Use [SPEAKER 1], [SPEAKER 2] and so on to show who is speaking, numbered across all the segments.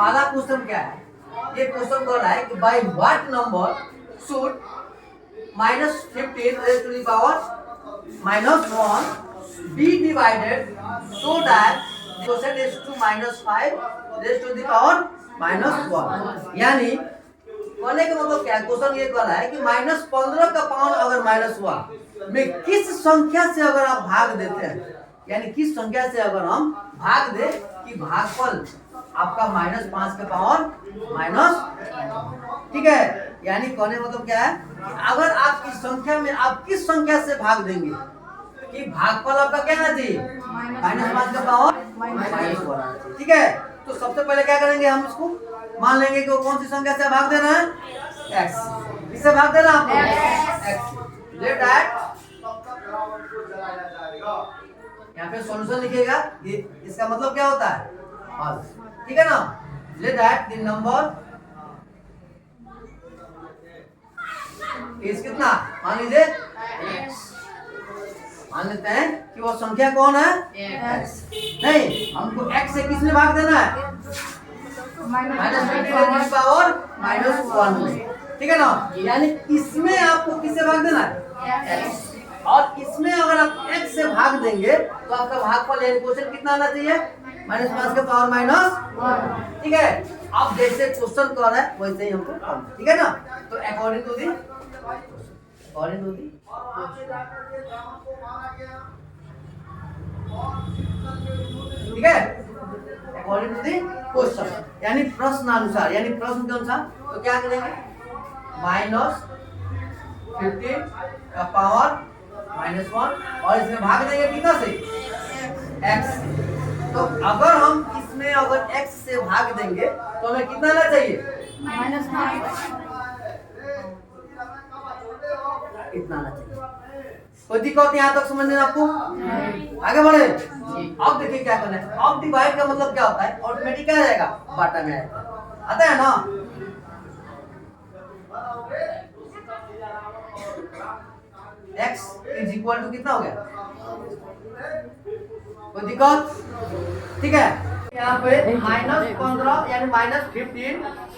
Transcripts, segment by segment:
[SPEAKER 1] पहला क्वेश्चन क्या है, ये क्वेश्चन कह रहा है कि by what number should -15 raised to the power -1 be divided so that quotient is to -5 raised to the power -1। यानी कहने का मतलब क्या है, क्वेश्चन ये कह रहा है कि -15 का पावर अगर -1 में किस संख्या से अगर आप भाग देते हैं, यानी किस संख्या से अगर हम भाग दे कि भागफल आपका -5 का पावर -, ठीक है। यानी कहने का मतलब क्या है कि अगर आप इस संख्या में आप किस संख्या से भाग देंगे कि भागफल आपका क्या आना चाहिए, -5 का पावर -1, ठीक है। तो सबसे पहले क्या करेंगे, हम इसको मान लेंगे कि वो कौन सी संख्या से भाग देना है, x। किससे भाग देना आपको, x। लेट दैट, यहाँ पे सॉल्यूशन लिखिएगा, ये इसका मतलब क्या होता है, ठीक है ना। लेट दैट द नंबर इस कितना, मान लीजिए मान लेते हैं कि वो संख्या कौन है, x। नहीं, हमको x से किस में भाग देना है, -15 पावर -1 में, ठीक है ना। यानी इसमें आपको किससे भाग देना है, x। और इसमें अगर आप x से भाग देंगे तो आपका भागफल यानी क्वेश्चन कितना आना चाहिए, -5 का पावर -1, ठीक है। अब जैसे क्वेश्चन कर रहा है वैसे ही हमको करना, ठीक है ना। तो अकॉर्डिंग टू दी ठीक है, अकॉर्डिंग टू दी क्वेश्चन यानी प्रश्नानुसार, यानी प्रश्न के अनुसार। तो क्या करेंगे, -15 का पावर -1 और इसमें भाग देंगे कितना से, x। तो अगर हम इसमें अगर x से भाग देंगे तो हमें कितना आना चाहिए, इतना आना चाहिए। कोई दिक्कत यहाँ तक समझने में आपको, आगे बढ़े। अब देखिए क्या करना है, अब डिवाइड का मतलब क्या होता है, ऑटोमेटिक क्या जाएगा, बाटा में आएगा, आता है ना। x इज इक्वल टू कितना हो गया, कोई दिक्कत, ठीक है। यहाँ पे -15 यानी -15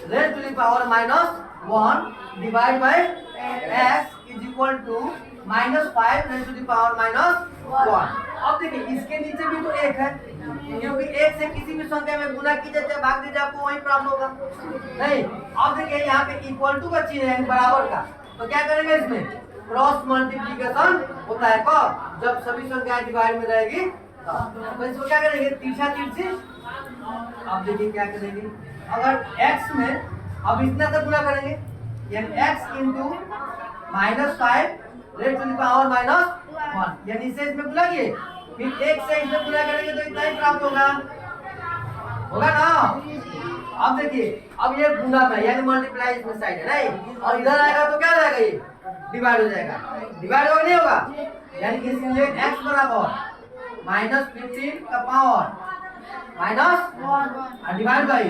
[SPEAKER 1] raise to the power -1 divide by x is equal to -5 raise to the power -1। अब देखिए इसके नीचे भी तो एक है, क्योंकि एक से किसी भी संख्या में गुना कीजिए चाहे भाग दीजिए आपको वही प्राप्त होगा, नहीं। अब देखिए यहाँ पे इक्वल टू का चिन्ह है बराबर का, तो क्या करेंगे, इसमें क्रॉस मल्टीप्लिकेशन होता है कब, जब सभी संख्याएं डिवाइड में रहेगी। तो इसको क्या करेंगे, तीसरा तिरछी। अब देखिए क्या करेंगे, अगर x में अब इतना तक गुना करेंगे, यानी x into -5 raise to the power -1, यानी इसे इसमें गुना किए, फिर एक से इसमें गुना करेंगे तो इतना ही प्राप्त होगा ना। अब देखिए, अब ये गुना था यानी मल्टीप्लाई इसमें साइड है नहीं, और इधर आएगा तो क्या हो जाएगा, ये डिवाइड हो जाएगा, डिवाइड होगा नहीं होगा, यानी इसलिए x बराबर -15 का पावर -1 डिवाइड बाई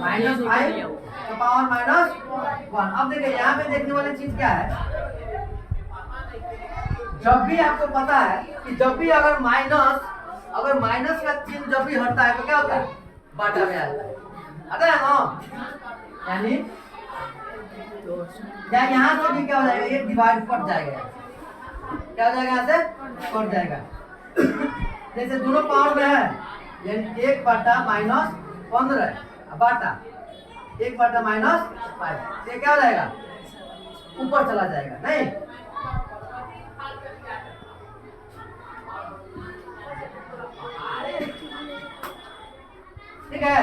[SPEAKER 1] -5 का पावर -1। अब देखिए यहाँ पे देखने वाली चीज क्या है, जब भी आपको पता है कि जब भी अगर माइनस का चिन्ह जब भी हटता है तो क्या होता है, बाटा में आता है ना। यानी यहाँ से भी क्या हो जाएगा, ये डिवाइड कट जाएगा, क्या हो जाएगा, यहाँ से कट जाएगा। जैसे दोनों पावर में है, यानी 1/-15 बाटा 1/-5, ये क्या हो जाएगा, ऊपर चला जाएगा नहीं। ठीक है,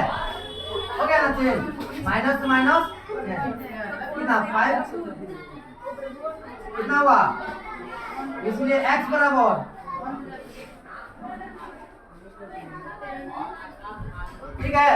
[SPEAKER 1] हो गया ना चेंज, माइनस से माइनस कितना 5 कितना हुआ, इसलिए x बराबर, ठीक है।